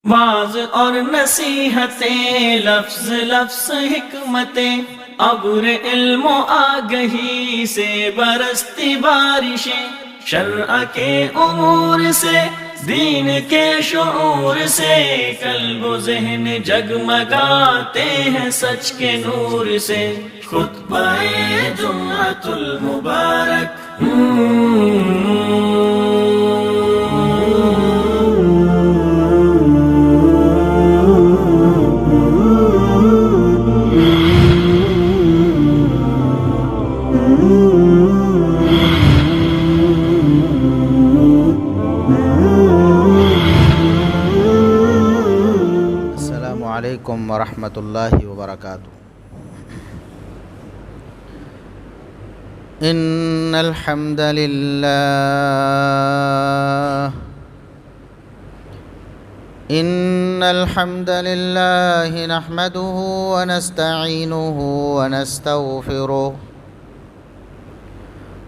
Was اور نصیحتیں، لفظ لفظ حکمتیں، ابر علم و آگہی سے برستی بارشیں، شرع کے امور سے، دین کے شعور سے، قلب و ذہن جگمگاتے ہیں سچ کے نور سے۔ خطبہ جمعۃ المبارک، السلام علیکم ورحمۃ اللہ وبرکاتہ۔ ان الحمد للہ نحمده ونستعینه ونستغفره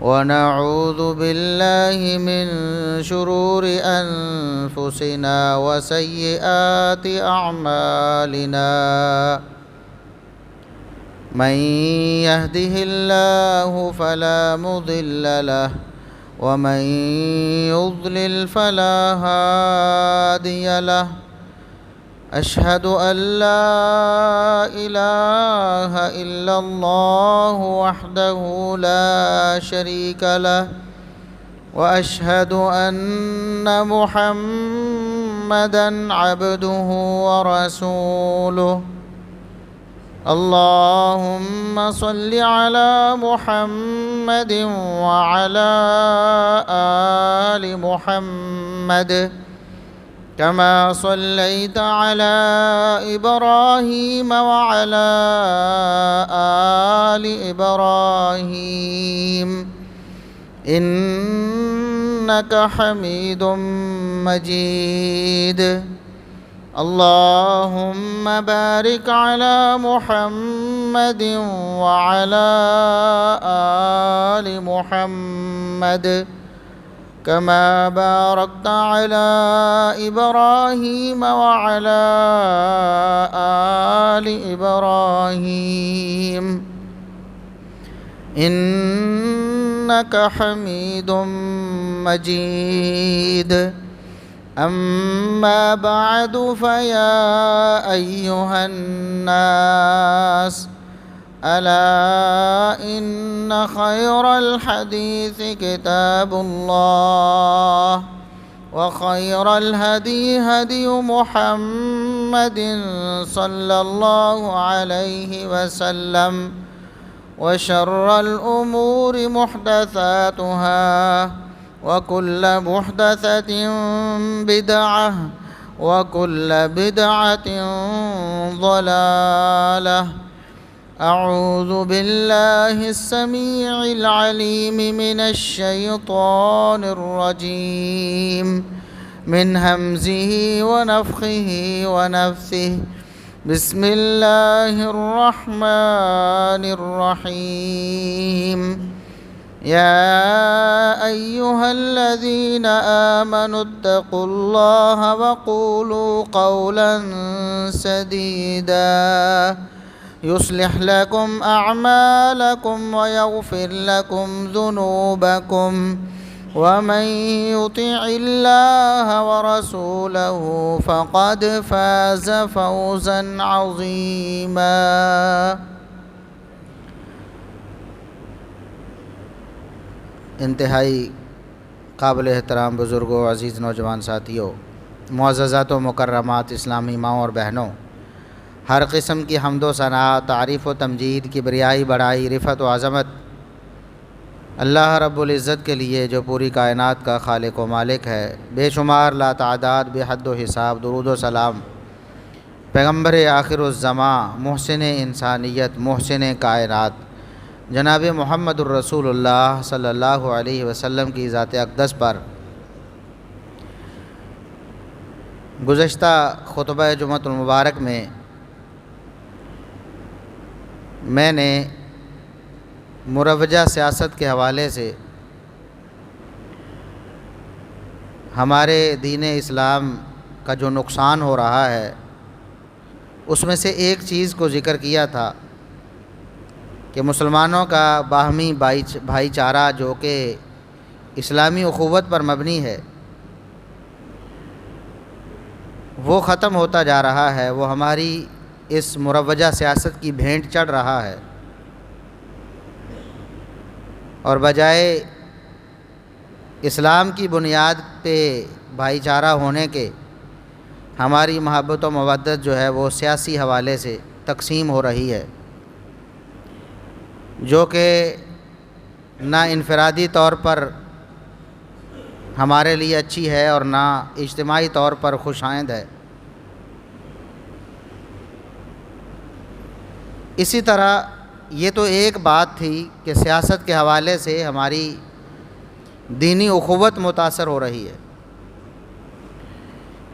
ونعوذ باللہ من شرور انفسنا وسیئات اعمالنا، من يهده الله فلا مضل له ومن يضلل فلا هادي له، أشهد أن لا إله إلا الله وحده لا شريك له، وأشهد أن محمدًا عبده ورسوله۔ اللهم صل على محمد وعلى آل محمد كما صليت على إبراهيم وعلى آل إبراهيم إنك حميد مجيد۔ اللهم بارك على محمد وعلى آل محمد كما باركت على إبراهيم وعلى آل إبراهيم إنك حميد مجيد۔ أما بعد، فيا أيها الناس، ألا إن خير الحديث كتاب الله، وخير الهدي هدي محمد صلى الله عليه وسلم، وشر الأمور محدثاتها، وكل محدثة بدعة، وكل بدعة ضلالة۔ أعوذ بالله السميع العليم من الشيطان الرجيم، من همزه ونفخه ونفثه، بسم الله الرحمن الرحيم۔ يا أيها الذين آمنوا اتقوا الله وقولوا قولا سديدا، يصلح لكم أعمالكم ويغفر لكم ذنوبكم، ومن يطع الله ورسوله فقد فاز فوزا عظيما۔ انتہائی قابل احترام بزرگوں، عزیز نوجوان ساتھیوں، معززات و مکرمات اسلامی ماؤں اور بہنوں، ہر قسم کی حمد و ثنا، تعریف و تمجید، کبریائی، بڑائی، رفعت و عظمت اللہ رب العزت کے لیے جو پوری کائنات کا خالق و مالک ہے۔ بے شمار لا تعداد، بے حد و حساب درود و سلام پیغمبر آخر الزماں، محسن انسانیت، محسن کائنات، جناب محمد الرسول اللہ صلی اللہ علیہ وسلم کی ذات اقدس پر گزشتہ خطبہ جمعۃ المبارک میں نے مروجہ سیاست کے حوالے سے ہمارے دین اسلام کا جو نقصان ہو رہا ہے اس میں سے ایک چیز کو ذکر کیا تھا کہ مسلمانوں کا باہمی بھائی چارہ جو کہ اسلامی اخوت پر مبنی ہے وہ ختم ہوتا جا رہا ہے، وہ ہماری اس مروجہ سیاست کی بھینٹ چڑھ رہا ہے، اور بجائے اسلام کی بنیاد پہ بھائی چارہ ہونے کے ہماری محبت و مودت جو ہے وہ سیاسی حوالے سے تقسیم ہو رہی ہے، جو کہ نہ انفرادی طور پر ہمارے لیے اچھی ہے اور نہ اجتماعی طور پر خوش آئند ہے۔ اسی طرح یہ تو ایک بات تھی کہ سیاست کے حوالے سے ہماری دینی اخوت متاثر ہو رہی ہے،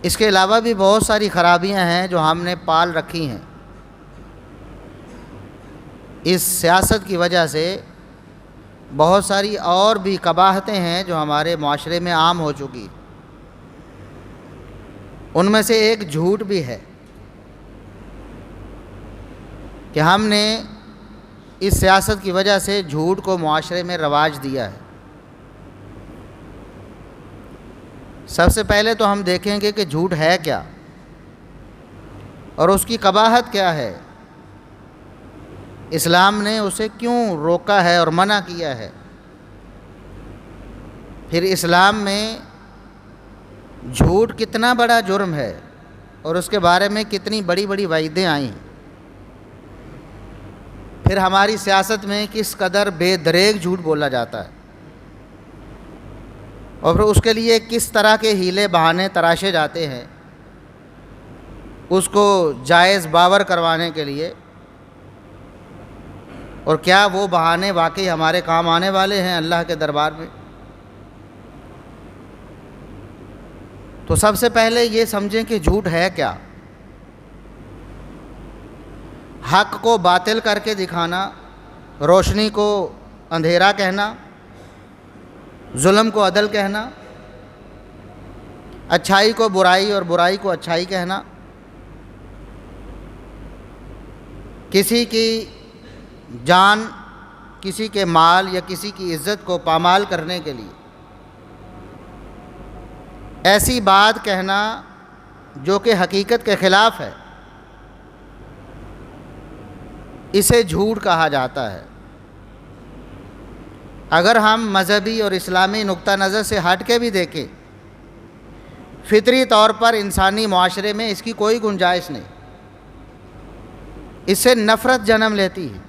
اس کے علاوہ بھی بہت ساری خرابیاں ہیں جو ہم نے پال رکھی ہیں۔ اس سیاست کی وجہ سے بہت ساری اور بھی قباحتیں ہیں جو ہمارے معاشرے میں عام ہو چکی، ان میں سے ایک جھوٹ بھی ہے کہ ہم نے اس سیاست کی وجہ سے جھوٹ کو معاشرے میں رواج دیا ہے۔ سب سے پہلے تو ہم دیکھیں گے کہ جھوٹ ہے کیا اور اس کی قباحت کیا ہے، اسلام نے اسے کیوں روکا ہے اور منع کیا ہے، پھر اسلام میں جھوٹ کتنا بڑا جرم ہے اور اس کے بارے میں کتنی بڑی بڑی وعیدیں آئیں، پھر ہماری سیاست میں کس قدر بے دریغ جھوٹ بولا جاتا ہے، اور پھر اس کے لیے کس طرح کے ہیلے بہانے تراشے جاتے ہیں اس کو جائز باور کروانے کے لیے، اور کیا وہ بہانے واقعی ہمارے کام آنے والے ہیں اللہ کے دربار میں۔ تو سب سے پہلے یہ سمجھیں کہ جھوٹ ہے کیا۔ حق کو باطل کر کے دکھانا، روشنی کو اندھیرا کہنا، ظلم کو عدل کہنا، اچھائی کو برائی اور برائی کو اچھائی کہنا، کسی کی جان، کسی کے مال یا کسی کی عزت کو پامال کرنے کے لیے ایسی بات کہنا جو کہ حقیقت کے خلاف ہے، اسے جھوٹ کہا جاتا ہے۔ اگر ہم مذہبی اور اسلامی نقطہ نظر سے ہٹ کے بھی دیکھیں، فطری طور پر انسانی معاشرے میں اس کی کوئی گنجائش نہیں، اس سے نفرت جنم لیتی ہے۔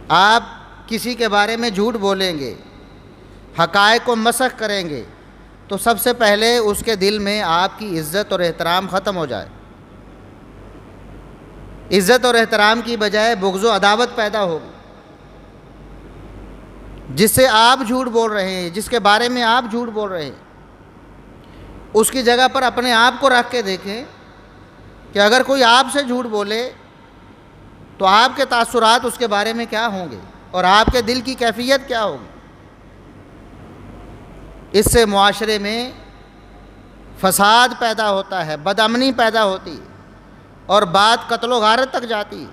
آپ کسی کے بارے میں جھوٹ بولیں گے، حقائق کو مسخ کریں گے تو سب سے پہلے اس کے دل میں آپ کی عزت اور احترام ختم ہو جائے، عزت اور احترام کی بجائے بغض و عداوت پیدا ہوگی۔ جس سے آپ جھوٹ بول رہے ہیں، جس کے بارے میں آپ جھوٹ بول رہے ہیں، اس کی جگہ پر اپنے آپ کو رکھ کے دیکھیں کہ اگر کوئی آپ سے جھوٹ بولے تو آپ کے تاثرات اس کے بارے میں کیا ہوں گے اور آپ کے دل کی کیفیت کیا ہوگی۔ اس سے معاشرے میں فساد پیدا ہوتا ہے، بدامنی پیدا ہوتی ہے اور بات قتل و غارت تک جاتی ہے،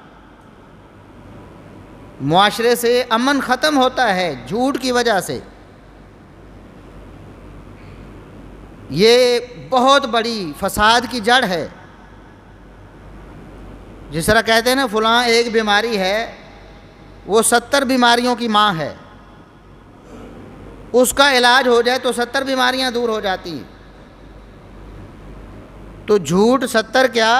معاشرے سے امن ختم ہوتا ہے جھوٹ کی وجہ سے۔ یہ بہت بڑی فساد کی جڑ ہے۔ جس طرح کہتے ہیں نا فلاں ایک بیماری ہے، وہ 70 بیماریوں کی ماں ہے، اس کا علاج ہو جائے تو 70 بیماریاں دور ہو جاتی ہیں۔ تو جھوٹ 70 کیا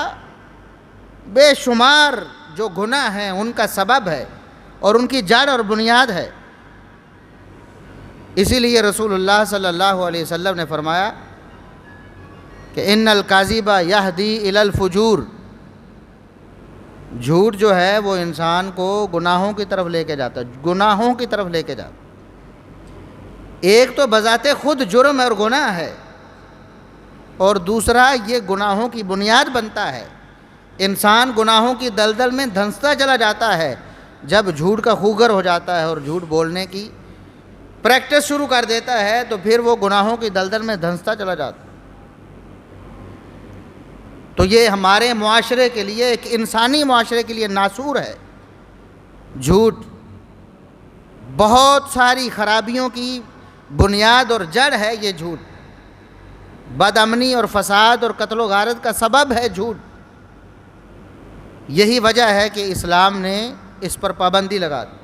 بے شمار جو گناہ ہیں ان کا سبب ہے اور ان کی جڑ اور بنیاد ہے۔ اسی لیے رسول اللہ صلی اللہ علیہ وسلم نے فرمایا کہ ان الکاذب یہدی الی الفجور، جھوٹ جو ہے وہ انسان کو گناہوں کی طرف لے کے جاتا ہے، گناہوں کی طرف لے کے جاتا ہے۔ ایک تو بذات خود جرم اور گناہ ہے، اور دوسرا یہ گناہوں کی بنیاد بنتا ہے۔ انسان گناہوں کی دلدل میں دھنستا چلا جاتا ہے جب جھوٹ کا خوگر ہو جاتا ہے اور جھوٹ بولنے کی پریکٹس شروع کر دیتا ہے، تو پھر وہ گناہوں کی دلدل میں دھنستا چلا جاتا ہے۔ تو یہ ہمارے معاشرے کے لیے، ایک انسانی معاشرے کے لیے ناسور ہے جھوٹ۔ بہت ساری خرابیوں کی بنیاد اور جڑ ہے یہ جھوٹ، بد امنی اور فساد اور قتل و غارت کا سبب ہے جھوٹ۔ یہی وجہ ہے کہ اسلام نے اس پر پابندی لگا دی،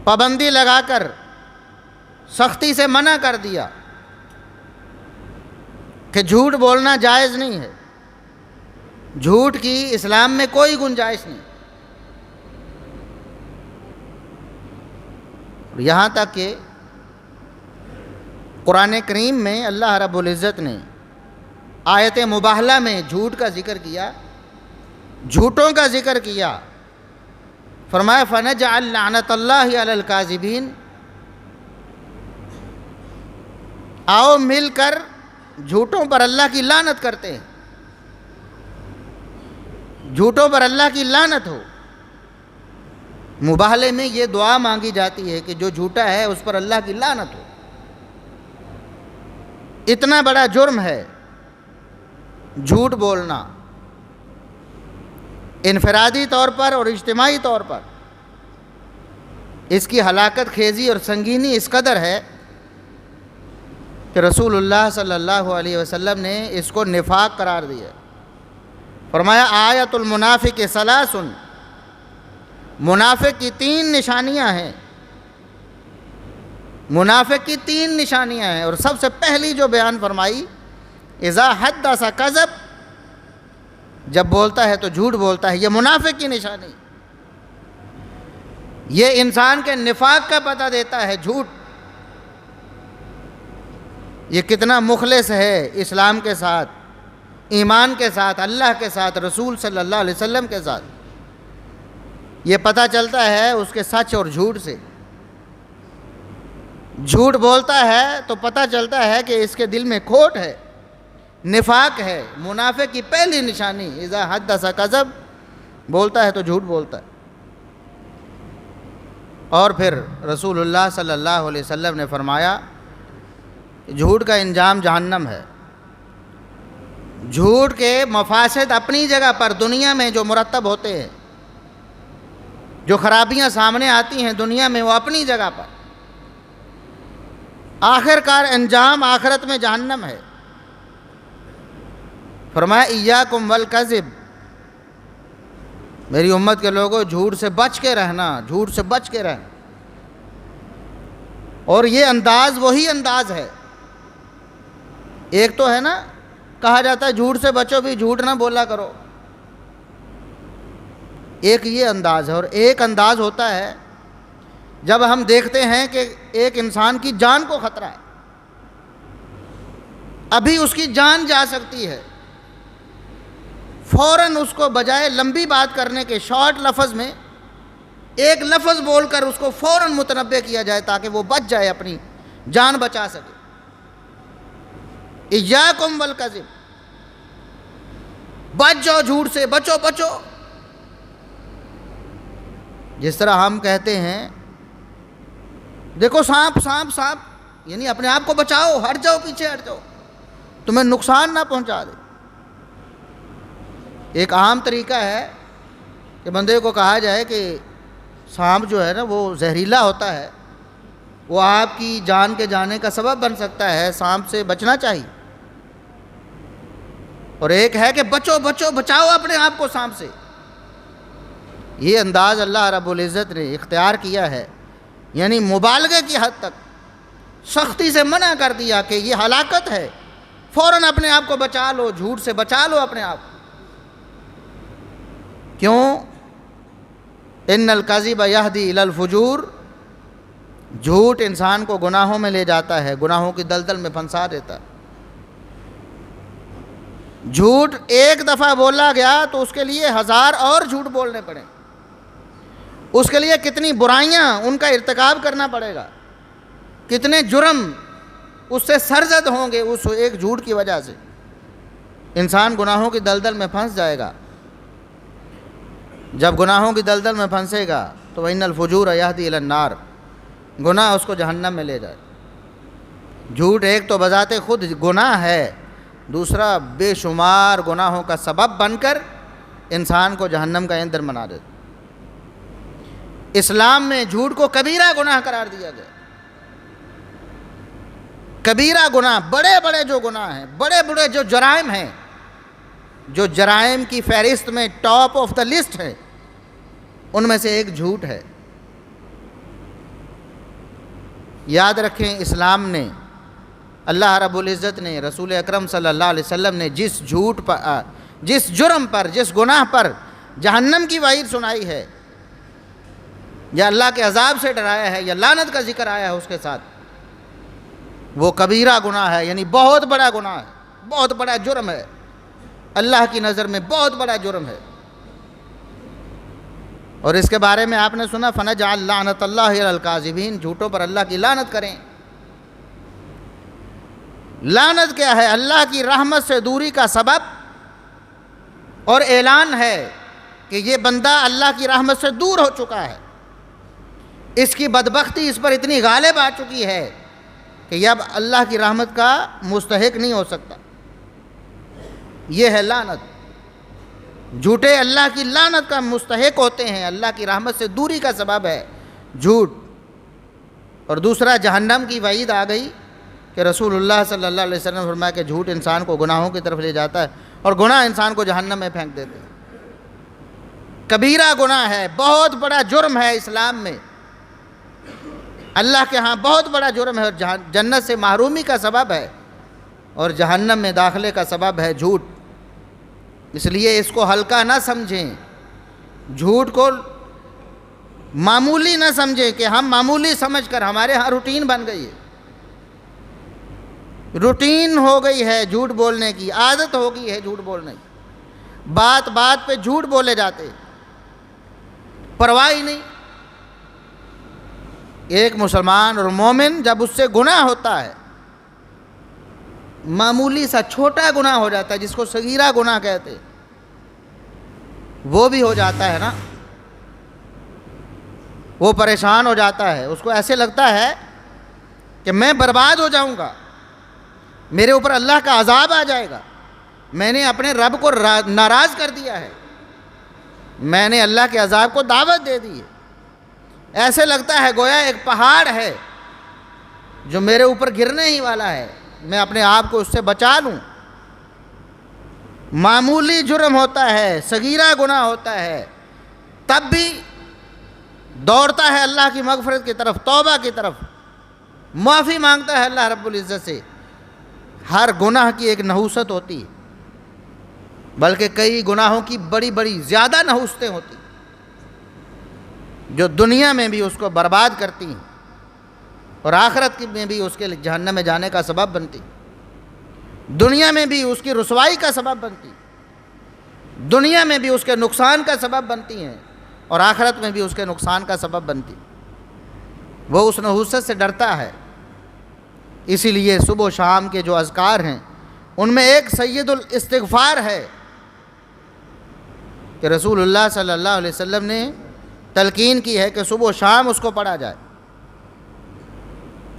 پابندی لگا کر سختی سے منع کر دیا کہ جھوٹ بولنا جائز نہیں ہے، جھوٹ کی اسلام میں کوئی گنجائش نہیں۔ یہاں تک کہ قرآن کریم میں اللہ رب العزت نے آیت مباہلہ میں جھوٹ کا ذکر کیا، جھوٹوں کا ذکر کیا، فرمایا فَنَجْعَلْ لَعْنَةَ اللَّهِ عَلَى الْكَاذِبِينَ، آؤ مل کر جھوٹوں پر اللہ کی لعنت کرتے ہیں، جھوٹوں پر اللہ کی لعنت ہو۔ مباہلے میں یہ دعا مانگی جاتی ہے کہ جو جھوٹا ہے اس پر اللہ کی لعنت ہو۔ اتنا بڑا جرم ہے جھوٹ بولنا، انفرادی طور پر اور اجتماعی طور پر اس کی ہلاکت خیزی اور سنگینی اس قدر ہے کہ رسول اللہ صلی اللہ علیہ وسلم نے اس کو نفاق قرار دیا۔ فرمایا آیت المنافق ثلاث، منافق کی 3 نشانیاں ہیں، منافق کی 3 نشانیاں ہیں، اور سب سے پہلی جو بیان فرمائی اذا حدث کذب، جب بولتا ہے تو جھوٹ بولتا ہے، یہ منافق کی نشانی، یہ انسان کے نفاق کا پتہ دیتا ہے جھوٹ۔ یہ کتنا مخلص ہے اسلام کے ساتھ، ایمان کے ساتھ، اللہ کے ساتھ، رسول صلی اللہ علیہ وسلم کے ساتھ، یہ پتہ چلتا ہے اس کے سچ اور جھوٹ سے۔ جھوٹ بولتا ہے تو پتہ چلتا ہے کہ اس کے دل میں کھوٹ ہے، نفاق ہے۔ منافق کی پہلی نشانی اذا حدث کذب، بولتا ہے تو جھوٹ بولتا ہے۔ اور پھر رسول اللہ صلی اللہ علیہ وسلم نے فرمایا جھوٹ کا انجام جہنم ہے۔ جھوٹ کے مفاسد اپنی جگہ پر دنیا میں جو مرتب ہوتے ہیں، جو خرابیاں سامنے آتی ہیں دنیا میں، وہ اپنی جگہ پر، آخر کار انجام آخرت میں جہنم ہے۔ فرمایا ایاکم والکذب، میری امت کے لوگوں جھوٹ سے بچ کے رہنا، جھوٹ سے بچ کے رہنا۔ اور یہ انداز وہی انداز ہے، ایک تو ہے نا کہا جاتا ہے جھوٹ سے بچو بھی، جھوٹ نہ بولا کرو، ایک یہ انداز ہے۔ اور ایک انداز ہوتا ہے جب ہم دیکھتے ہیں کہ ایک انسان کی جان کو خطرہ ہے، ابھی اس کی جان جا سکتی ہے، فوراً اس کو بجائے لمبی بات کرنے کے شارٹ لفظ میں ایک لفظ بول کر اس کو فوراً متنبہ کیا جائے تاکہ وہ بچ جائے، اپنی جان بچا سکے۔ ایاکم والکذب، بچ جاؤ جھوٹ سے، بچو بچو۔ جس طرح ہم کہتے ہیں دیکھو سانپ سانپ سانپ، یعنی اپنے آپ کو بچاؤ، ہٹ جاؤ، پیچھے ہٹ جاؤ، تمہیں نقصان نہ پہنچا دے۔ ایک عام طریقہ ہے کہ بندے کو کہا جائے کہ سانپ جو ہے نا وہ زہریلا ہوتا ہے، وہ آپ کی جان کے جانے کا سبب بن سکتا ہے، سانپ سے بچنا چاہیے۔ اور ایک ہے کہ بچو بچو، بچاؤ اپنے آپ کو سانپ سے۔ یہ انداز اللہ رب العزت نے اختیار کیا ہے، یعنی مبالغے کی حد تک سختی سے منع کر دیا کہ یہ ہلاکت ہے، فوراً اپنے آپ کو بچا لو، جھوٹ سے بچا لو اپنے آپ کو۔ کیوں؟ ان الکذب یہدی الی الفجور، جھوٹ انسان کو گناہوں میں لے جاتا ہے، گناہوں کی دلدل میں پھنسا دیتا ہے۔ جھوٹ ایک دفعہ بولا گیا تو اس کے لیے 1000 اور جھوٹ بولنے پڑیں، اس کے لیے کتنی برائیاں ان کا ارتکاب کرنا پڑے گا، کتنے جرم اس سے سرزد ہوں گے اس ایک جھوٹ کی وجہ سے۔ انسان گناہوں کی دلدل میں پھنس جائے گا۔ جب گناہوں کی دلدل میں پھنسے گا تو وَإِنَّ الْفُجُورَ يَهْدِي إِلَى النَّارِ، گناہ اس کو جہنم میں لے جائے۔ جھوٹ ایک تو بذات خود گناہ ہے، دوسرا بے شمار گناہوں کا سبب بن کر انسان کو جہنم کا ایندھن بنا دیتا۔ اسلام میں جھوٹ کو کبیرہ گناہ قرار دیا گیا۔ کبیرہ گناہ، بڑے بڑے جو گناہ ہیں، بڑے بڑے جو جرائم ہیں، جو جرائم کی فہرست میں ٹاپ آف دا لسٹ ہے، ان میں سے ایک جھوٹ ہے۔ یاد رکھیں، اسلام نے، اللہ رب العزت نے، رسول اکرم صلی اللہ علیہ وسلم نے جس جھوٹ پر، جس جرم پر، جس گناہ پر جہنم کی وعید سنائی ہے، یا اللہ کے عذاب سے ڈرایا ہے، یا لعنت کا ذکر آیا ہے اس کے ساتھ، وہ کبیرہ گناہ ہے، یعنی بہت بڑا گناہ ہے، بہت بڑا جرم ہے، اللہ کی نظر میں بہت بڑا جرم ہے۔ اور اس کے بارے میں آپ نے سنا، فَنَجْعَلْ لَعْنَةَ اللَّهِ عَلَى الْكَاذِبِينَ، جھوٹوں پر اللہ کی لعنت کریں۔ لعنت کیا ہے؟ اللہ کی رحمت سے دوری کا سبب اور اعلان ہے کہ یہ بندہ اللہ کی رحمت سے دور ہو چکا ہے، اس کی بدبختی اس پر اتنی غالب آ چکی ہے کہ یہ اب اللہ کی رحمت کا مستحق نہیں ہو سکتا۔ یہ ہے لعنت۔ جھوٹے اللہ کی لعنت کا مستحق ہوتے ہیں، اللہ کی رحمت سے دوری کا سبب ہے جھوٹ۔ اور دوسرا، جہنم کی وعید آ گئی کہ رسول اللہ صلی اللہ علیہ وسلم نے فرمایا کہ جھوٹ انسان کو گناہوں کی طرف لے جاتا ہے، اور گناہ انسان کو جہنم میں پھینک دیتے ہیں۔ کبیرہ گناہ ہے، بہت بڑا جرم ہے اسلام میں، اللہ کے ہاں بہت بڑا جرم ہے، اور جنت سے محرومی کا سبب ہے، اور جہنم میں داخلے کا سبب ہے جھوٹ۔ اس لیے اس کو ہلکا نہ سمجھیں، جھوٹ کو معمولی نہ سمجھیں کہ ہم معمولی سمجھ کر ہمارے ہاں روٹین بن گئی ہے، روٹین ہو گئی ہے جھوٹ بولنے کی، عادت ہو گئی ہے جھوٹ بولنے کی، بات بات پہ جھوٹ بولے جاتے، پرواہ ہی نہیں۔ ایک مسلمان اور مومن جب اس سے گناہ ہوتا ہے، معمولی سا چھوٹا گناہ ہو جاتا ہے جس کو صغیرہ گناہ کہتے، وہ بھی ہو جاتا ہے نا، وہ پریشان ہو جاتا ہے، اس کو ایسے لگتا ہے کہ میں برباد ہو جاؤں گا، میرے اوپر اللہ کا عذاب آ جائے گا، میں نے اپنے رب کو ناراض کر دیا ہے، میں نے اللہ کے عذاب کو دعوت دے دی ہے۔ ایسے لگتا ہے گویا ایک پہاڑ ہے جو میرے اوپر گرنے ہی والا ہے، میں اپنے آپ کو اس سے بچا لوں۔ معمولی جرم ہوتا ہے، صغیرہ گناہ ہوتا ہے، تب بھی دوڑتا ہے اللہ کی مغفرت کی طرف، توبہ کی طرف، معافی مانگتا ہے اللہ رب العزت سے۔ ہر گناہ کی ایک نحوست ہوتی ہے، بلکہ کئی گناہوں کی بڑی بڑی زیادہ نحوستیں ہوتی ہیں جو دنیا میں بھی اس کو برباد کرتی ہیں اور آخرت میں بھی اس کے جہنم میں جانے کا سبب بنتی، دنیا میں بھی اس کی رسوائی کا سبب بنتی، دنیا میں بھی اس کے نقصان کا سبب بنتی ہیں، اور آخرت میں بھی اس کے نقصان کا سبب بنتی۔ وہ اس نحوست سے ڈرتا ہے۔ اسی لیے صبح و شام کے جو اذکار ہیں ان میں ایک سید الاستغفار ہے کہ رسول اللہ صلی اللہ علیہ وسلم نے تلقین کی ہے کہ صبح و شام اس کو پڑھا جائے۔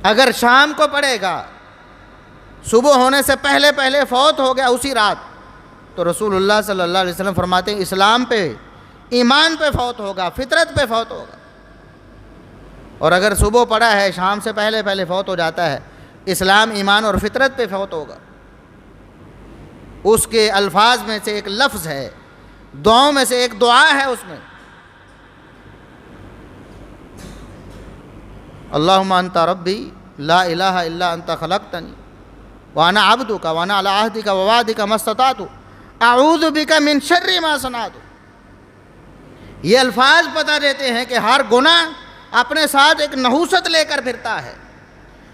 اگر شام کو پڑھے گا، صبح ہونے سے پہلے پہلے فوت ہو گیا اسی رات، تو رسول اللہ صلی اللہ علیہ وسلم فرماتے ہیں اسلام پہ، ایمان پہ فوت ہوگا، فطرت پہ فوت ہوگا۔ اور اگر صبح پڑھا ہے، شام سے پہلے پہلے فوت ہو جاتا ہے، اسلام، ایمان اور فطرت پہ فوت ہوگا۔ اس کے الفاظ میں سے ایک لفظ ہے، دعاؤں میں سے ایک دعا ہے اس میں، اللہم انت ربی لا الہ الا انت خلقتنی وانا عبدک وانا علی عہدک ووعدک ما استطعت اعوذ بک من شر ما صنعت۔ یہ الفاظ بتا دیتے ہیں کہ ہر گناہ اپنے ساتھ ایک نحوست لے کر پھرتا ہے،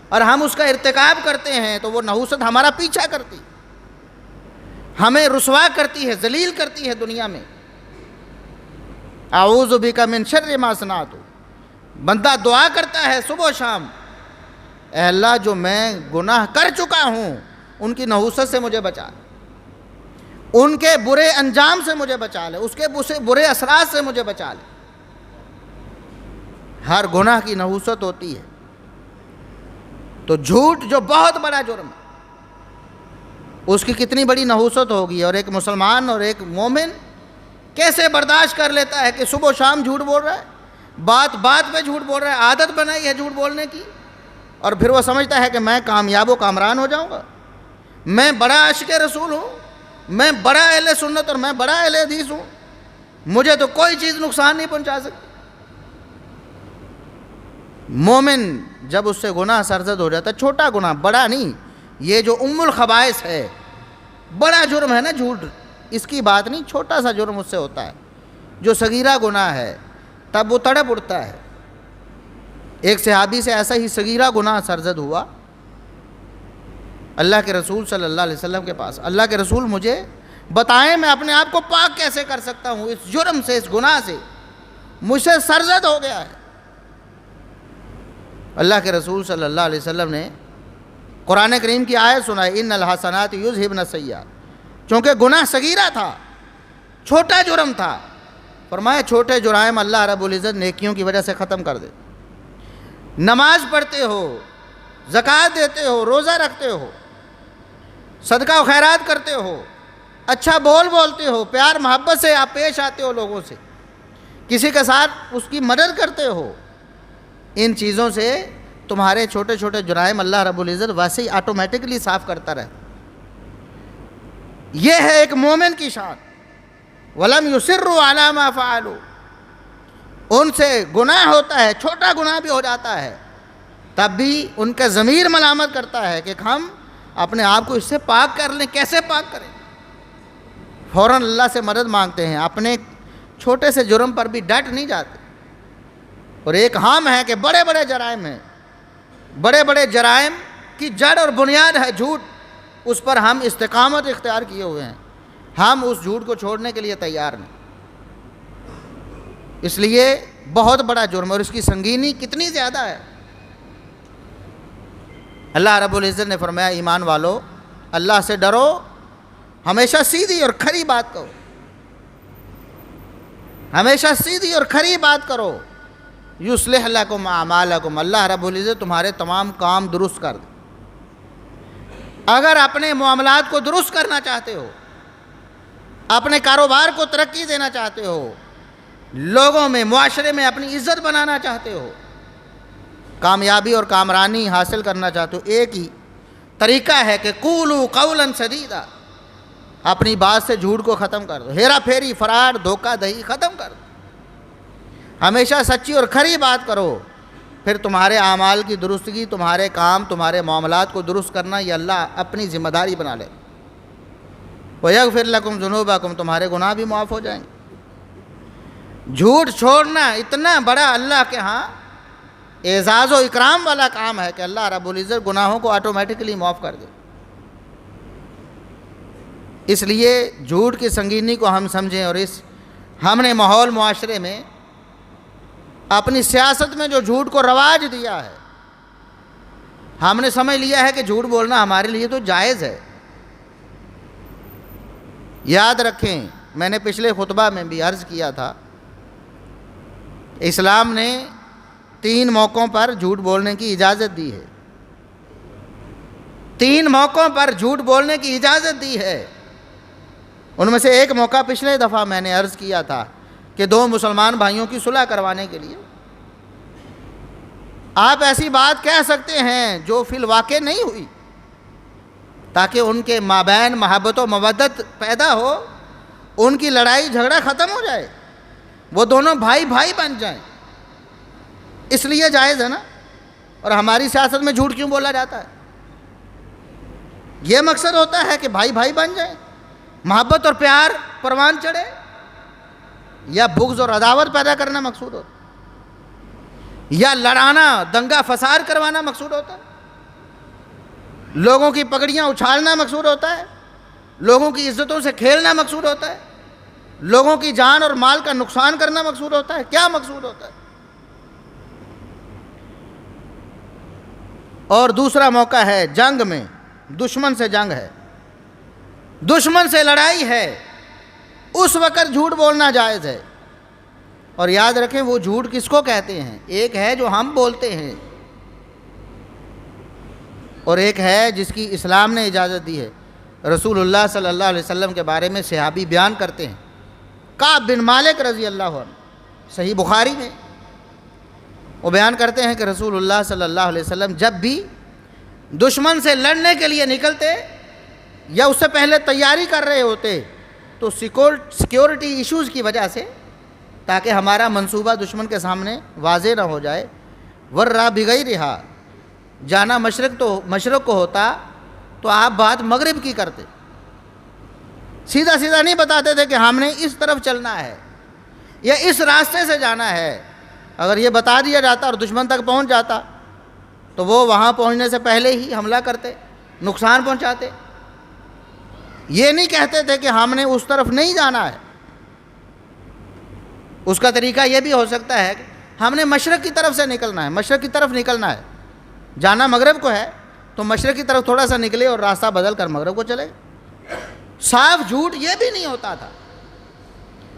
اور ہم اس کا ارتکاب کرتے ہیں تو وہ نحوست ہمارا پیچھا کرتی، ہمیں رسوا کرتی ہے، ذلیل کرتی ہے دنیا میں۔ اعوذ بک من شر ما صنعت، بندہ دعا کرتا ہے صبح و شام، اے اللہ جو میں گناہ کر چکا ہوں ان کی نحوست سے مجھے بچا لے، ان کے برے انجام سے مجھے بچا لے، اس کے برے اثرات سے مجھے بچا لے۔ ہر گناہ کی نحوست ہوتی ہے۔ تو جھوٹ جو بہت بڑا جرم ہے، اس کی کتنی بڑی نحوست ہوگی. اور ایک مسلمان اور ایک مومن کیسے برداشت کر لیتا ہے کہ صبح و شام جھوٹ بول رہا ہے, بات بات پہ جھوٹ بول رہا ہے, عادت بنائی ہے جھوٹ بولنے کی, اور پھر وہ سمجھتا ہے کہ میں کامیاب و کامران ہو جاؤں گا, میں بڑا عاشق رسول ہوں, میں بڑا اہل سنت اور میں بڑا اہل حدیث ہوں, مجھے تو کوئی چیز نقصان نہیں پہنچا سکتی. مومن جب اس سے گناہ سرزد ہو جاتا ہے, چھوٹا گناہ, بڑا نہیں, یہ جو الخبائث ہے, بڑا جرم ہے نا جھوٹ, اس کی بات نہیں, چھوٹا سا جرم اس سے ہوتا ہے جو صغیرہ گناہ ہے, تب وہ تڑپ اٹھتا ہے. ایک صحابی سے ایسا ہی صغیرہ گناہ سرزد ہوا, اللہ کے رسول صلی اللہ علیہ وسلم کے پاس. اللہ کے رسول مجھے بتائیں میں اپنے آپ کو پاک کیسے کر سکتا ہوں, اس جرم سے, اس گناہ سے مجھ سے سرزد ہو گیا ہے. اللہ کے رسول صلی اللہ علیہ وسلم نے قرآن کریم کی آیت سنائی, ان الحسنات یذہبن السیئات, چونکہ گناہ صغیرہ تھا, چھوٹا جرم تھا, فرمایا چھوٹے جرائم اللہ رب العزت نیکیوں کی وجہ سے ختم کر دے. نماز پڑھتے ہو, زکوٰۃ دیتے ہو, روزہ رکھتے ہو, صدقہ و خیرات کرتے ہو, اچھا بولتے ہو, پیار محبت سے آپ پیش آتے ہو لوگوں سے, کسی کے ساتھ اس کی مدد کرتے ہو, ان چیزوں سے تمہارے چھوٹے چھوٹے جرائم اللہ رب العزت ویسے ہی آٹومیٹکلی صاف کرتا رہتا. یہ ہے ایک مومن کی شان. وَلَمْ يُصِرُّوا عَلَىٰ مَا فَعَلُوا, ان سے گناہ ہوتا ہے, چھوٹا گناہ بھی ہو جاتا ہے, تب بھی ان کا ضمیر ملامت کرتا ہے کہ ہم اپنے آپ کو اس سے پاک کر لیں. کیسے پاک کریں؟ فوراً اللہ سے مدد مانگتے ہیں, اپنے چھوٹے سے جرم پر بھی ڈٹ نہیں جاتے. اور ایک ہم ہے کہ بڑے بڑے جرائم ہیں, بڑے بڑے جرائم کی جڑ اور بنیاد ہے جھوٹ, اس پر ہم استقامت اختیار کیے ہوئے ہیں, ہم اس جھوٹ کو چھوڑنے کے لیے تیار نہیں. اس لیے بہت بڑا جرم, اور اس کی سنگینی کتنی زیادہ ہے. اللہ رب العزت نے فرمایا ایمان والو اللہ سے ڈرو, ہمیشہ سیدھی اور کھری بات کرو, ہمیشہ سیدھی اور کھری بات کرو. یصلح لکم اعمالکم, اللہ رب العزت تمہارے تمام کام درست کر دے. اگر اپنے معاملات کو درست کرنا چاہتے ہو, اپنے کاروبار کو ترقی دینا چاہتے ہو, لوگوں میں, معاشرے میں اپنی عزت بنانا چاہتے ہو, کامیابی اور کامرانی حاصل کرنا چاہتے ہو, ایک ہی طریقہ ہے کہ قولوا قولا سدیدا, اپنی بات سے جھوٹ کو ختم کر دو, ہیرا پھیری, فراڈ, دھوکہ دہی ختم کر دو, ہمیشہ سچی اور کھری بات کرو. پھر تمہارے اعمال کی درستگی, تمہارے کام, تمہارے معاملات کو درست کرنا یہ اللہ اپنی ذمہ داری بنا لے. وَيَغْفِرْ لَكُمْ ذُنُوبَكُمْ, تمہارے گناہ بھی معاف ہو جائیں گے. جھوٹ چھوڑنا اتنا بڑا اللہ کے ہاں اعزاز و اکرام والا کام ہے کہ اللہ رب العزت گناہوں کو آٹومیٹکلی معاف کر دے. اس لیے جھوٹ کی سنگینی کو ہم سمجھیں, اور ہم نے ماحول معاشرے میں اپنی سیاست میں جو جھوٹ کو رواج دیا ہے, ہم نے سمجھ لیا ہے کہ جھوٹ بولنا ہمارے لیے تو جائز ہے. یاد رکھیں, میں نے پچھلے خطبہ میں بھی عرض کیا تھا, اسلام نے 3 موقعوں پر جھوٹ بولنے کی اجازت دی ہے. 3 موقعوں پر جھوٹ بولنے کی اجازت دی ہے. ان میں سے ایک موقع پچھلے دفعہ میں نے عرض کیا تھا کہ 2 مسلمان بھائیوں کی صلح کروانے کے لیے آپ ایسی بات کہہ سکتے ہیں جو فی الواقع نہیں ہوئی, تاکہ ان کے مابین محبت و مودت پیدا ہو, ان کی لڑائی جھگڑا ختم ہو جائے, وہ دونوں بھائی بھائی بن جائیں. اس لیے جائز ہے نا. اور ہماری سیاست میں جھوٹ کیوں بولا جاتا ہے؟ یہ مقصد ہوتا ہے کہ بھائی بھائی بن جائیں, محبت اور پیار پروان چڑھے, یا بغض اور عداوت پیدا کرنا مقصود ہوتا ہے, یا لڑانا, دنگا فساد کروانا مقصود ہوتا ہے, لوگوں کی پگڑیاں اچھالنا مقصود ہوتا ہے, لوگوں کی عزتوں سے کھیلنا مقصود ہوتا ہے, لوگوں کی جان اور مال کا نقصان کرنا مقصود ہوتا ہے. کیا مقصود ہوتا ہے؟ اور دوسرا موقع ہے جنگ میں, دشمن سے جنگ ہے, دشمن سے لڑائی ہے, اس وقت جھوٹ بولنا جائز ہے. اور یاد رکھیں وہ جھوٹ کس کو کہتے ہیں, ایک ہے جو ہم بولتے ہیں, اور ایک ہے جس کی اسلام نے اجازت دی ہے. رسول اللہ صلی اللہ علیہ وسلم کے بارے میں صحابی بیان کرتے ہیں، کعب بن مالک رضی اللہ عنہ، صحیح بخاری میں وہ بیان کرتے ہیں کہ رسول اللہ صلی اللہ علیہ وسلم جب بھی دشمن سے لڑنے کے لیے نکلتے یا اس سے پہلے تیاری کر رہے ہوتے تو سیکیورٹی ایشوز کی وجہ سے، تاکہ ہمارا منصوبہ دشمن کے سامنے واضح نہ ہو جائے، ورّا بغیرہا، جانا مشرق کو ہوتا تو آپ بات مغرب کی کرتے، سیدھا سیدھا نہیں بتاتے تھے کہ ہم نے اس طرف چلنا ہے یا اس راستے سے جانا ہے۔ اگر یہ بتا دیا جاتا اور دشمن تک پہنچ جاتا تو وہ وہاں پہنچنے سے پہلے ہی حملہ کرتے، نقصان پہنچاتے۔ یہ نہیں کہتے تھے کہ ہم نے اس طرف نہیں جانا ہے۔ اس کا طریقہ یہ بھی ہو سکتا ہے کہ ہم نے مشرق کی طرف سے نکلنا ہے، مشرق کی طرف نکلنا ہے، جانا مغرب کو ہے تو مشرق کی طرف تھوڑا سا نکلے اور راستہ بدل کر مغرب کو چلے۔ صاف جھوٹ یہ بھی نہیں ہوتا تھا،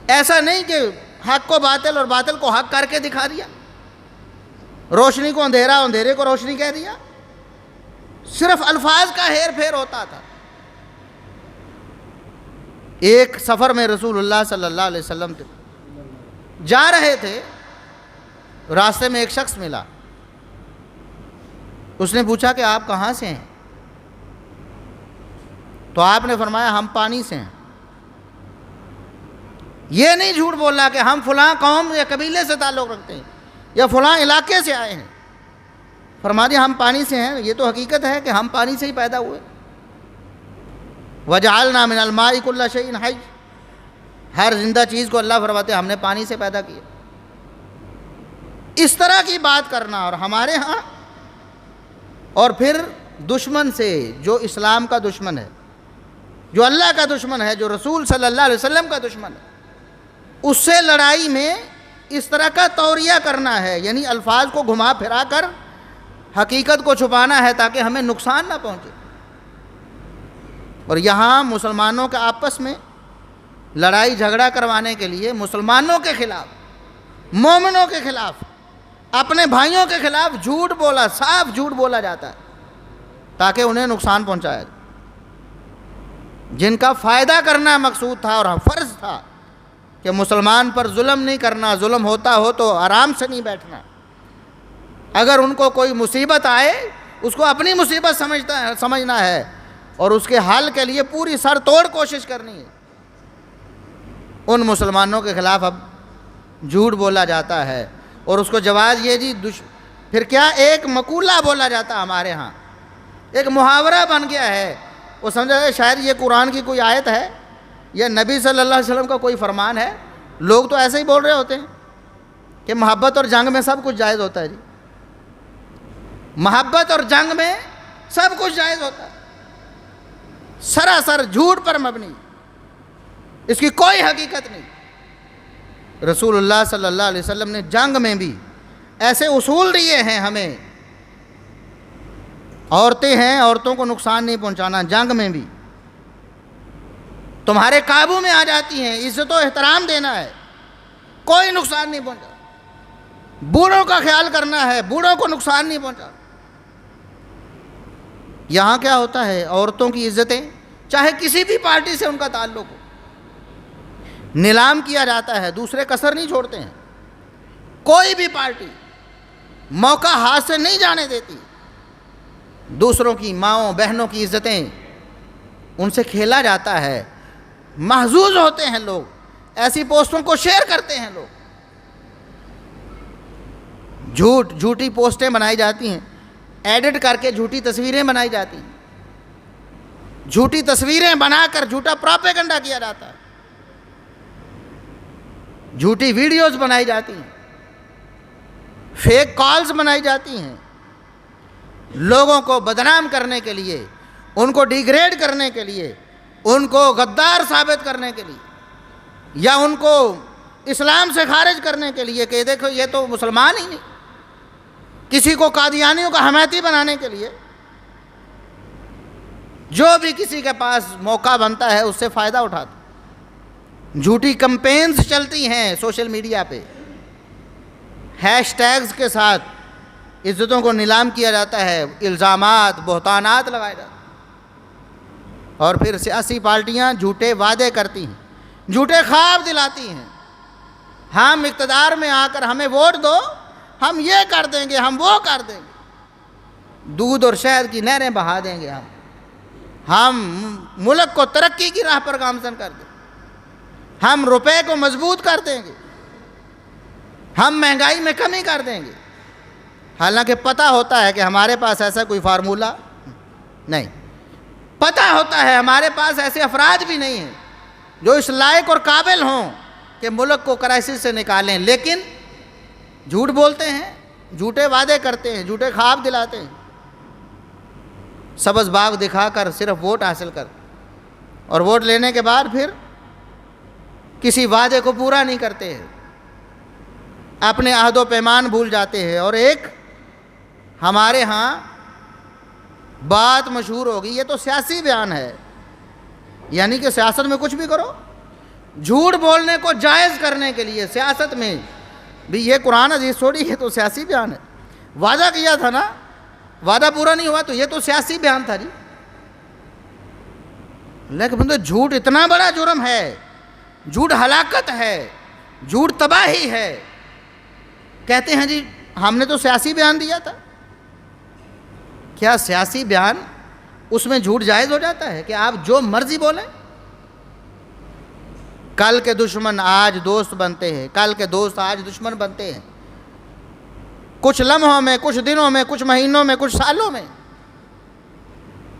ایسا نہیں کہ حق کو باطل اور باطل کو حق کر کے دکھا دیا، روشنی کو اندھیرا، اندھیرے کو روشنی کہہ دیا، صرف الفاظ کا ہیر پھیر ہوتا تھا۔ ایک سفر میں رسول اللہ صلی اللہ علیہ وسلم جا رہے تھے، راستے میں ایک شخص ملا، اس نے پوچھا کہ آپ کہاں سے ہیں؟ تو آپ نے فرمایا ہم پانی سے ہیں۔ یہ نہیں جھوٹ بولا کہ ہم فلاں قوم یا قبیلے سے تعلق رکھتے ہیں یا فلاں علاقے سے آئے ہیں، فرما دیا ہم پانی سے ہیں۔ یہ تو حقیقت ہے کہ ہم پانی سے ہی پیدا ہوئے۔ وَجَعَلْنَا مِنَ الْمَاءِ كُلَّ شَيْءٍ حَيٍّ، ہر زندہ چیز کو اللہ فرماتے ہیں ہم نے پانی سے پیدا کیا۔ اس طرح کی بات کرنا، اور ہمارے ہاں اور پھر دشمن سے، جو اسلام کا دشمن ہے، جو اللہ کا دشمن ہے، جو رسول صلی اللہ علیہ وسلم کا دشمن ہے، اس سے لڑائی میں اس طرح کا توریہ کرنا ہے، یعنی الفاظ کو گھما پھرا کر حقیقت کو چھپانا ہے تاکہ ہمیں نقصان نہ پہنچے۔ اور یہاں مسلمانوں کے آپس میں لڑائی جھگڑا کروانے کے لیے مسلمانوں کے خلاف، مومنوں کے خلاف، اپنے بھائیوں کے خلاف جھوٹ بولا، صاف جھوٹ بولا جاتا ہے تاکہ انہیں نقصان پہنچایا جائے۔ جن کا فائدہ کرنا مقصود تھا اور فرض تھا کہ مسلمان پر ظلم نہیں کرنا، ظلم ہوتا ہو تو آرام سے نہیں بیٹھنا، اگر ان کو کوئی مصیبت آئے اس کو اپنی مصیبت سمجھنا ہے اور اس کے حل کے لیے پوری سر توڑ کوشش کرنی ہے، ان مسلمانوں کے خلاف اب جھوٹ بولا جاتا ہے۔ اور اس کو جواز یہ جی پھر کیا ایک مقولہ بولا جاتا، ہمارے ہاں ایک محاورہ بن گیا ہے، وہ سمجھا ہے شاید یہ قرآن کی کوئی آیت ہے یا نبی صلی اللہ علیہ وسلم کا کوئی فرمان ہے۔ لوگ تو ایسے ہی بول رہے ہوتے ہیں کہ محبت اور جنگ میں سب کچھ جائز ہوتا ہے۔ جی محبت اور جنگ میں سب کچھ جائز ہوتا ہے، سراسر جھوٹ پر مبنی، اس کی کوئی حقیقت نہیں۔ رسول اللہ صلی اللہ علیہ وسلم نے جنگ میں بھی ایسے اصول دیے ہیں ہمیں، عورتیں ہیں، عورتوں کو نقصان نہیں پہنچانا، جنگ میں بھی تمہارے قابو میں آ جاتی ہیں، عزت و احترام دینا ہے، کوئی نقصان نہیں پہنچا، بوڑھوں کا خیال کرنا ہے، بوڑھوں کو نقصان نہیں پہنچا۔ یہاں کیا ہوتا ہے، عورتوں کی عزتیں چاہے کسی بھی پارٹی سے ان کا تعلق ہو، نیلام کیا جاتا ہے، دوسرے کسر نہیں چھوڑتے ہیں، کوئی بھی پارٹی موقع ہاتھ سے نہیں جانے دیتی، دوسروں کی ماؤں بہنوں کی عزتیں ان سے کھیلا جاتا ہے، محظوظ ہوتے ہیں لوگ، ایسی پوسٹوں کو شیئر کرتے ہیں لوگ، جھوٹی پوسٹیں بنائی جاتی ہیں، ایڈٹ کر کے جھوٹی تصویریں بنائی جاتی ہیں، جھوٹی تصویریں بنا کر جھوٹا پروپیگنڈا کیا جاتا ہے، جھوٹی ویڈیوز بنائی جاتی ہیں، فیک کالز بنائی جاتی ہیں، لوگوں کو بدنام کرنے کے لیے، ان کو ڈیگریڈ کرنے کے لیے، ان کو غدار ثابت کرنے کے لیے، یا ان کو اسلام سے خارج کرنے کے لیے کہ دیکھو یہ تو مسلمان ہی نہیں، کسی کو قادیانیوں کا حمایتی بنانے کے لیے، جو بھی کسی کے پاس موقع بنتا ہے اس سے فائدہ اٹھاتا۔ جھوٹی کمپینز چلتی ہیں سوشل میڈیا پہ، ہیش ٹیگز کے ساتھ عزتوں کو نیلام کیا جاتا ہے، الزامات بہتانات لگائے جاتے ہیں۔ اور پھر سیاسی پارٹیاں جھوٹے وعدے کرتی ہیں، جھوٹے خواب دلاتی ہیں، ہم اقتدار میں آ کر ہمیں ووٹ دو، ہم یہ کر دیں گے، ہم وہ کر دیں گے، دودھ اور شہد کی نہریں بہا دیں گے، ہم ملک کو ترقی کی راہ پر گامزن کر دیں گے، ہم روپے کو مضبوط کر دیں گے، ہم مہنگائی میں کمی کر دیں گے۔ حالانکہ پتہ ہوتا ہے کہ ہمارے پاس ایسا کوئی فارمولہ نہیں، پتہ ہوتا ہے ہمارے پاس ایسے افراد بھی نہیں ہیں جو اس لائق اور قابل ہوں کہ ملک کو کرائسس سے نکالیں، لیکن جھوٹ بولتے ہیں، جھوٹے وعدے کرتے ہیں، جھوٹے خواب دلاتے ہیں، سبز باغ دکھا کر صرف ووٹ حاصل کر، اور ووٹ لینے کے بعد پھر کسی وعدے کو پورا نہیں کرتے ہیں، اپنے عہد و پیمان بھول جاتے ہیں۔ اور ایک ہمارے ہاں بات مشہور ہوگی، یہ تو سیاسی بیان ہے، یعنی کہ سیاست میں کچھ بھی کرو، جھوٹ بولنے کو جائز کرنے کے لیے سیاست میں بھی یہ قرآن حدیث چھوڑی، یہ تو سیاسی بیان ہے۔ وعدہ کیا تھا نا، وعدہ پورا نہیں ہوا تو یہ تو سیاسی بیان تھا جی۔ لیکن بندو جھوٹ اتنا بڑا جرم ہے، جھوٹ ہلاکت ہے، جھوٹ تباہی ہے، کہتے ہیں جی ہم نے تو سیاسی بیان دیا تھا۔ کیا سیاسی بیان اس میں جھوٹ جائز ہو جاتا ہے کہ آپ جو مرضی بولیں؟ کل کے دشمن آج دوست بنتے ہیں، کل کے دوست آج دشمن بنتے ہیں، کچھ لمحوں میں، کچھ دنوں میں، کچھ مہینوں میں، کچھ سالوں میں،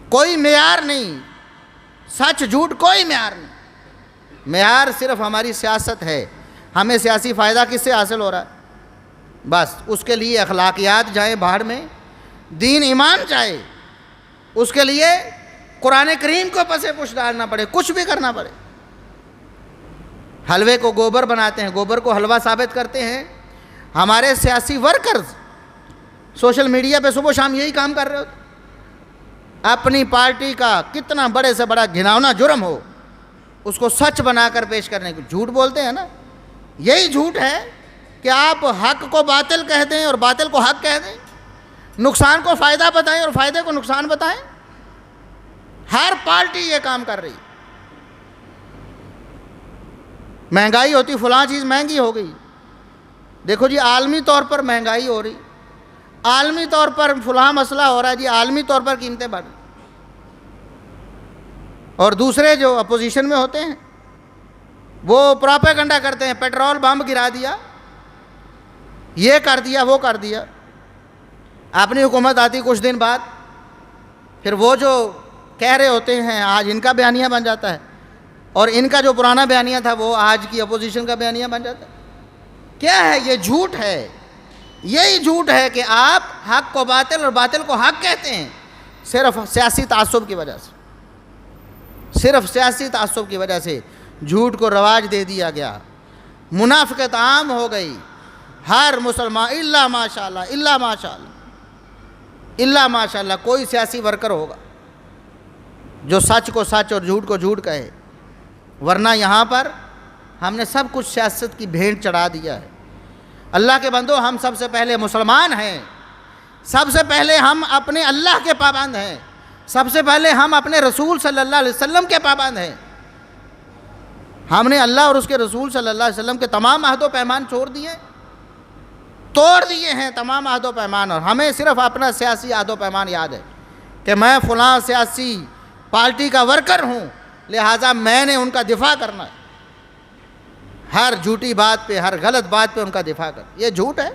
کوئی معیار نہیں، سچ جھوٹ کوئی معیار نہیں، معیار صرف ہماری سیاست ہے، ہمیں سیاسی فائدہ کس سے حاصل ہو رہا ہے، بس اس کے لیے اخلاقیات جائیں باہر میں، دین ایمان جائے، اس کے لیے قرآن کریم کو پسے پش ڈالنا پڑے، کچھ بھی کرنا پڑے۔ حلوے کو گوبر بناتے ہیں، گوبر کو حلوہ ثابت کرتے ہیں، ہمارے سیاسی ورکرز سوشل میڈیا پہ صبح شام یہی کام کر رہے ہوتے، اپنی پارٹی کا کتنا بڑے سے بڑا گھناؤنا جرم ہو اس کو سچ بنا کر پیش کرنے کو جھوٹ بولتے ہیں نا۔ یہی جھوٹ ہے کہ آپ حق کو باطل کہہ دیں اور باطل کو حق کہہ دیں، نقصان کو فائدہ بتائیں اور فائدے کو نقصان بتائیں، ہر پارٹی یہ کام کر رہی۔ مہنگائی ہوتی، فلاں چیز مہنگی ہو گئی، دیکھو جی عالمی طور پر مہنگائی ہو رہی، عالمی طور پر فلاں مسئلہ ہو رہا ہے جی، عالمی طور پر قیمتیں بڑھ رہی، اور دوسرے جو اپوزیشن میں ہوتے ہیں وہ پروپیگنڈا کرتے ہیں، پیٹرول بم گرا دیا، یہ کر دیا، وہ کر دیا، اپنی حکومت آتی کچھ دن بعد پھر وہ جو کہہ رہے ہوتے ہیں آج ان کا بیانیہ بن جاتا ہے، اور ان کا جو پرانا بیانیہ تھا وہ آج کی اپوزیشن کا بیانیہ بن جاتا ہے۔ کیا ہے یہ؟ جھوٹ ہے، یہی جھوٹ ہے کہ آپ حق کو باطل اور باطل کو حق کہتے ہیں، صرف سیاسی تعصب کی وجہ سے، صرف سیاسی تعصب کی وجہ سے جھوٹ کو رواج دے دیا گیا، منافقت عام ہو گئی، ہر مسلمان الا ماشاءاللہ، الا ماشاءاللہ، الا ماشاءاللہ کوئی سیاسی ورکر ہوگا جو سچ کو سچ اور جھوٹ کو جھوٹ کہے، ورنہ یہاں پر ہم نے سب کچھ سیاست کی بھیڑ چڑھا دیا ہے۔ اللہ کے بندو، ہم سب سے پہلے مسلمان ہیں، سب سے پہلے ہم اپنے اللہ کے پابند ہیں، سب سے پہلے ہم اپنے رسول صلی اللہ علیہ وسلم کے پابند ہیں۔ ہم نے اللہ اور اس کے رسول صلی اللہ علیہ وسلم کے تمام عہد و پیمان چھوڑ دیے، توڑ دیے ہیں تمام عہد و پیمان، اور ہمیں صرف اپنا سیاسی عہد و پیمان یاد ہے کہ میں فلاں سیاسی پارٹی کا ورکر ہوں، لہٰذا میں نے ان کا دفاع کرنا ہے، ہر جھوٹی بات پہ، ہر غلط بات پہ ان کا دفاع کر۔ یہ جھوٹ ہے،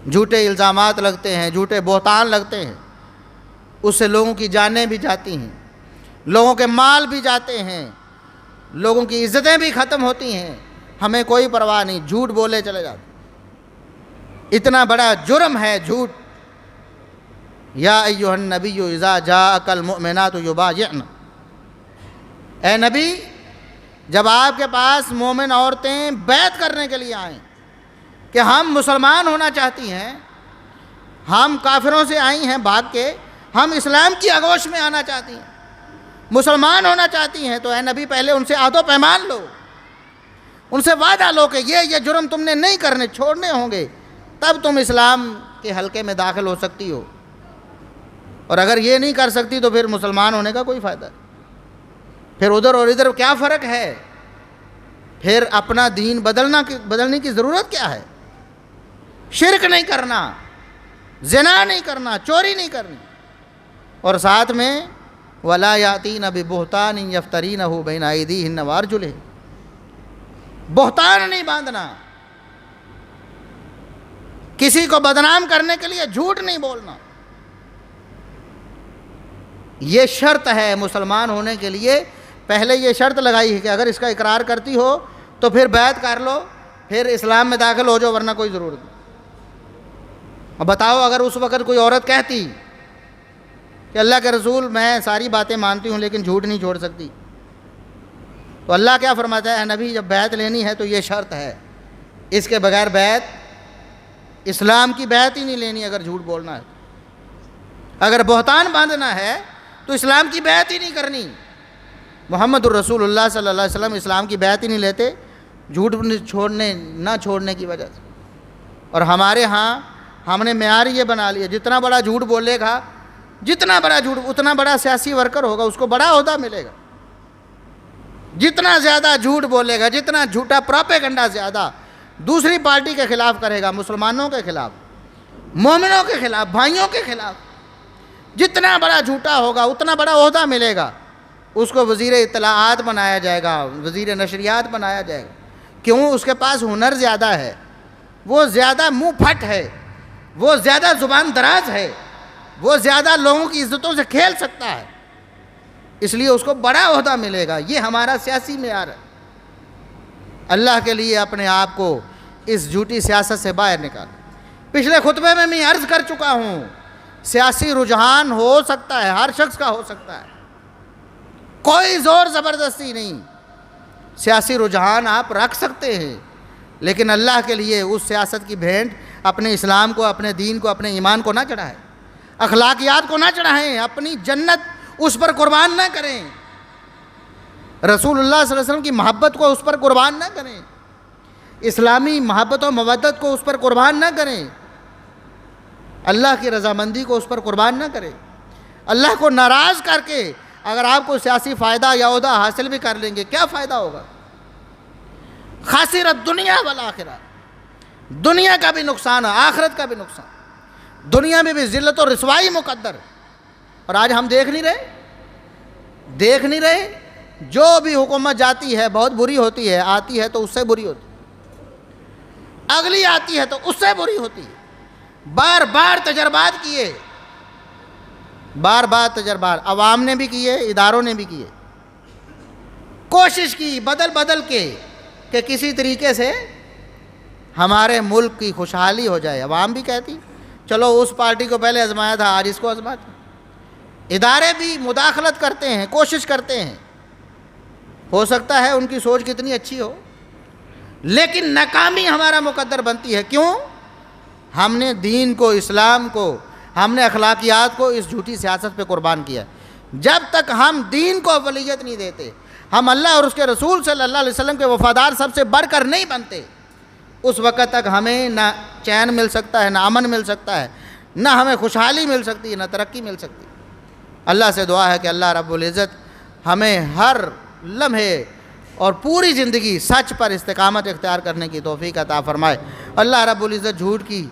جھوٹے الزامات لگتے ہیں، جھوٹے بہتان لگتے ہیں، اس سے لوگوں کی جانیں بھی جاتی ہیں، لوگوں کے مال بھی جاتے ہیں، لوگوں کی عزتیں بھی ختم ہوتی ہیں، ہمیں کوئی پرواہ نہیں، جھوٹ بولے چلے جاتے۔ اتنا بڑا جرم ہے جھوٹ۔ یا ایھا النبی اذا جاءک المؤمنات یبایعن، اے نبی جب آپ کے پاس مومن عورتیں بیعت کرنے کے لیے آئیں کہ ہم مسلمان ہونا چاہتی ہیں، ہم کافروں سے آئی ہیں بھاگ کے، ہم اسلام کی آغوش میں آنا چاہتی ہیں، مسلمان ہونا چاہتی ہیں، تو اے نبی پہلے ان سے عہد و پیمان لو، ان سے وعدہ لو کہ یہ جرم تم نے نہیں کرنے، چھوڑنے ہوں گے، تب تم اسلام کے حلقے میں داخل ہو سکتی ہو۔ اور اگر یہ نہیں کر سکتی تو پھر مسلمان ہونے کا کوئی فائدہ نہیں. پھر ادھر اور ادھر کیا فرق ہے؟ پھر اپنا دین بدلنے کی ضرورت کیا ہے؟ شرک نہیں کرنا، زنا نہیں کرنا، چوری نہیں کرنی، اور ساتھ میں وَلَا يَأْتِينَ بِبُهْتَانٍ يَفْتَرِينَهُ بَيْنَ أَيْدِيهِنَّ وَأَرْجُلِهِنَّ. بہتان نہیں باندھنا، کسی کو بدنام کرنے کے لیے جھوٹ نہیں بولنا. یہ شرط ہے مسلمان ہونے کے لیے. پہلے یہ شرط لگائی ہے کہ اگر اس کا اقرار کرتی ہو تو پھر بیعت کر لو، پھر اسلام میں داخل ہو جاؤ، ورنہ کوئی ضرورت نہیں. اب بتاؤ اگر اس وقت کوئی عورت کہتی کہ اللہ کے رسول میں ساری باتیں مانتی ہوں لیکن جھوٹ نہیں چھوڑ سکتی، تو اللہ کیا فرماتا ہے؟ اے نبی جب بیعت لینی ہے تو یہ شرط ہے، اس کے بغیر بیعت، اسلام کی بیعت ہی نہیں لینی اگر جھوٹ بولنا ہے. اگر بہتان باندھنا ہے تو اسلام کی بیعت ہی نہیں کرنی. محمد الرسول اللہ صلی اللہ علیہ وسلم اسلام کی بیعت ہی نہیں لیتے جھوٹ نہ چھوڑنے کی وجہ سے. اور ہمارے ہاں ہم نے معیار یہ بنا لیا، جتنا بڑا جھوٹ بولے گا، جتنا بڑا جھوٹ، اتنا بڑا سیاسی ورکر ہوگا، اس کو بڑا عہدہ ملے گا. جتنا زیادہ جھوٹ بولے گا، جتنا جھوٹا پروپیگنڈا زیادہ دوسری پارٹی کے خلاف کرے گا، مسلمانوں کے خلاف، مومنوں کے خلاف، بھائیوں کے خلاف، جتنا بڑا جھوٹا ہوگا اتنا بڑا عہدہ ملے گا. اس کو وزیر اطلاعات بنایا جائے گا، وزیر نشریات بنایا جائے گا. کیوں؟ اس کے پاس ہنر زیادہ ہے، وہ زیادہ منہ پھٹ ہے، وہ زیادہ زبان دراز ہے، وہ زیادہ لوگوں کی عزتوں سے کھیل سکتا ہے، اس لیے اس کو بڑا عہدہ ملے گا. یہ ہمارا سیاسی معیار ہے. اللہ کے لیے اپنے آپ کو اس جھوٹی سیاست سے باہر نکال. پچھلے خطبے میں عرض کر چکا ہوں، سیاسی رجحان ہو سکتا ہے، ہر شخص کا ہو سکتا ہے، کوئی زور زبردستی نہیں. سیاسی رجحان آپ رکھ سکتے ہیں، لیکن اللہ کے لیے اس سیاست کی بھینٹ اپنے اسلام کو، اپنے دین کو، اپنے ایمان کو نہ چڑھائیں، اخلاقیات کو نہ چڑھائیں، اپنی جنت اس پر قربان نہ کریں، رسول اللہ صلی اللہ علیہ وسلم کی محبت کو اس پر قربان نہ کریں، اسلامی محبت و مودت کو اس پر قربان نہ کریں، اللہ کی رضامندی کو اس پر قربان نہ کریں. اللہ کو ناراض کر کے اگر آپ کو سیاسی فائدہ یا عہدہ حاصل بھی کر لیں گے، کیا فائدہ ہوگا؟ خاسرت دنیا والآخرہ، دنیا کا بھی نقصان ہے، آخرت کا بھی نقصان. دنیا میں بھی ذلت و رسوائی مقدر. اور آج ہم دیکھ نہیں رہے جو بھی حکومت جاتی ہے بہت بری ہوتی ہے، آتی ہے تو اس سے بری ہوتی ہے، اگلی آتی ہے تو اس سے بری ہوتی ہے. بار بار تجربات کیے، بار بار تجربات عوام نے بھی کیے، اداروں نے بھی کیے، کوشش کی بدل کے کہ کسی طریقے سے ہمارے ملک کی خوشحالی ہو جائے. عوام بھی کہتی چلو اس پارٹی کو پہلے آزمایا تھا، آج اس کو آزماتے. ادارے بھی مداخلت کرتے ہیں، کوشش کرتے ہیں، ہو سکتا ہے ان کی سوچ کتنی اچھی ہو، لیکن ناکامی ہمارا مقدر بنتی ہے. کیوں؟ ہم نے دین کو، اسلام کو، ہم نے اخلاقیات کو اس جھوٹی سیاست پہ قربان کیا. جب تک ہم دین کو اولویت نہیں دیتے، ہم اللہ اور اس کے رسول صلی اللہ علیہ وسلم کے وفادار سب سے بڑھ کر نہیں بنتے، اس وقت تک ہمیں نہ چین مل سکتا ہے، نہ امن مل سکتا ہے، نہ ہمیں خوشحالی مل سکتی ہے، نہ ترقی مل سکتی. اللہ سے دعا ہے کہ اللہ رب العزت ہمیں ہر لمحے اور پوری زندگی سچ پر استقامت اختیار کرنے کی توفیق عطا فرمائے. اللہ رب العزت جھوٹ کی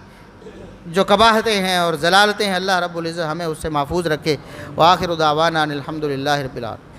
جو قباحتیں ہیں اور ضلالتیں ہیں، اللہ رب العزت ہمیں اس سے محفوظ رکھے. وآخر دعوانا ان الحمد للہ رب العالمین.